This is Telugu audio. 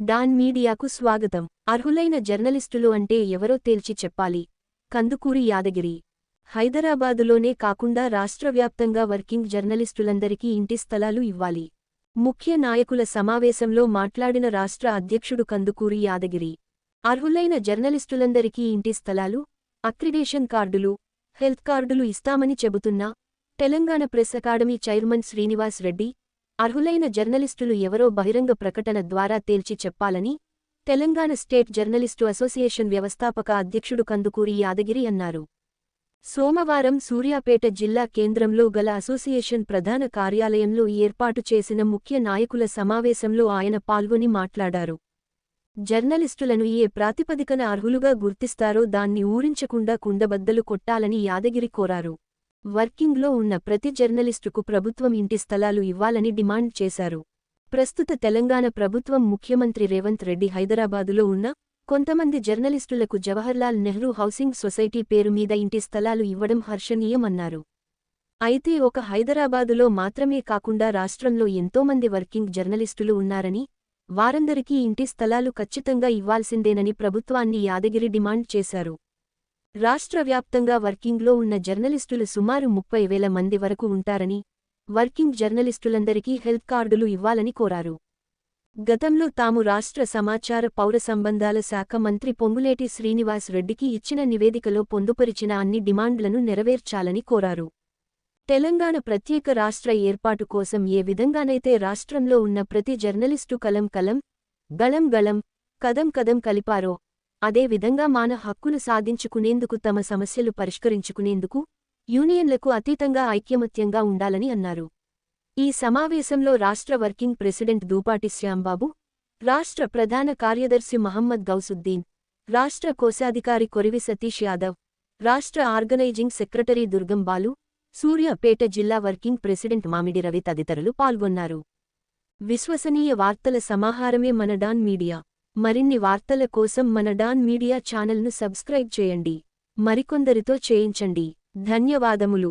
డాన్ మీడియాకు స్వాగతం. అర్హులైన జర్నలిస్టులు అంటే ఎవరో తేల్చి చెప్పాలి. కందుకూరి యాదగిరి. హైదరాబాదులోనే కాకుండా రాష్ట్రవ్యాప్తంగా వర్కింగ్ జర్నలిస్టులందరికీ ఇంటి స్థలాలు ఇవ్వాలి. ముఖ్య నాయకుల సమావేశంలో మాట్లాడిన రాష్ట్ర అధ్యక్షుడు కందుకూరి యాదగిరి. అర్హులైన జర్నలిస్టులందరికీ ఇంటి స్థలాలు, అక్రిడేషన్ కార్డులు, హెల్త్ కార్డులు ఇస్తామని చెబుతున్నా Telangana press academy chairman Srinivas Reddy, అర్హులైన జర్నలిస్టులు ఎవరో బహిరంగ ప్రకటన ద్వారా తేల్చి చెప్పాలని తెలంగాణ స్టేట్ జర్నలిస్టు అసోసియేషన్ వ్యవస్థాపక అధ్యక్షుడు కందుకూరి యాదగిరి అన్నారు. సోమవారం సూర్యాపేట జిల్లా కేంద్రంలో గల అసోసియేషన్ ప్రధాన కార్యాలయంలో ఏర్పాటు చేసిన ముఖ్య నాయకుల సమావేశంలో ఆయన పాల్గొని మాట్లాడారు. జర్నలిస్టులను ఏ ప్రాతిపదికన అర్హులుగా గుర్తిస్తారో దాన్ని ఊరించకుండా కుండబద్దలు కొట్టాలని యాదగిరి కోరారు. వర్కింగ్లో ఉన్న ప్రతి జర్నలిస్టుకు ప్రభుత్వం ఇంటి స్థలాలు ఇవ్వాలని డిమాండ్ చేశారు. ప్రస్తుత తెలంగాణ ప్రభుత్వం ముఖ్యమంత్రి రేవంత్ రెడ్డి హైదరాబాదులో ఉన్న కొంతమంది జర్నలిస్టులకు జవహర్లాల్ నెహ్రూ హౌసింగ్ సొసైటీ పేరు మీద ఇంటి స్థలాలు ఇవ్వడం హర్షణీయమన్నారు. అయితే ఒక హైదరాబాదులో మాత్రమే కాకుండా రాష్ట్రంలో ఎంతోమంది వర్కింగ్ జర్నలిస్టులు ఉన్నారని, వారందరికీ ఇంటి స్థలాలు ఖచ్చితంగా ఇవ్వాల్సిందేనని ప్రభుత్వాన్ని యాదగిరి డిమాండ్ చేశారు. రాష్ట్ర వ్యాప్తంగా వర్కింగ్లో ఉన్న జర్నలిస్టులు సుమారు 30,000 మంది వరకు ఉంటారని, వర్కింగ్ జర్నలిస్టులందరికీ హెల్త్ కార్డులు ఇవ్వాలని కోరారు. గతంలో తాము రాష్ట్ర సమాచార పౌర సంబంధాల శాఖ మంత్రి పొంగులేటి శ్రీనివాస్ రెడ్డికి ఇచ్చిన నివేదికలో పొందుపరిచిన అన్ని డిమాండ్లను నెరవేర్చాలని కోరారు. తెలంగాణ ప్రత్యేక రాష్ట్ర ఏర్పాటు కోసం ఏ విధంగానైతే రాష్ట్రంలో ఉన్న ప్రతి జర్నలిస్టు కలం కలం, గళం గళం, కదం కదం కలిపారో అదే విధంగా మాన హక్కులు సాధించుకునేందుకు తమ సమస్యలు పరిష్కరించుకునేందుకు యూనియన్లకు అతీతంగా ఐక్యమత్యంగా ఉండాలని అన్నారు. ఈ సమావేశంలో రాష్ట్ర వర్కింగ్ ప్రెసిడెంట్ దూపాటి శ్యాంబాబు, రాష్ట్ర ప్రధాన కార్యదర్శి మహమ్మద్ గౌసుద్దీన్, రాష్ట్ర కోశాధికారి కొరివి సతీష్ యాదవ్, రాష్ట్ర ఆర్గనైజింగ్ సెక్రటరీ దుర్గం బాలు, సూర్యాపేట జిల్లా వర్కింగ్ ప్రెసిడెంట్ మామిడి రవి తదితరులు పాల్గొన్నారు. విశ్వసనీయ వార్తల సమాహారమే మన డాన్ మీడియా. మరిన్ని వార్తల కోసం మన డాన్ మీడియా ఛానల్ను సబ్స్క్రైబ్ చేయండి. మరికొందరితో చేయించండి. ధన్యవాదములు.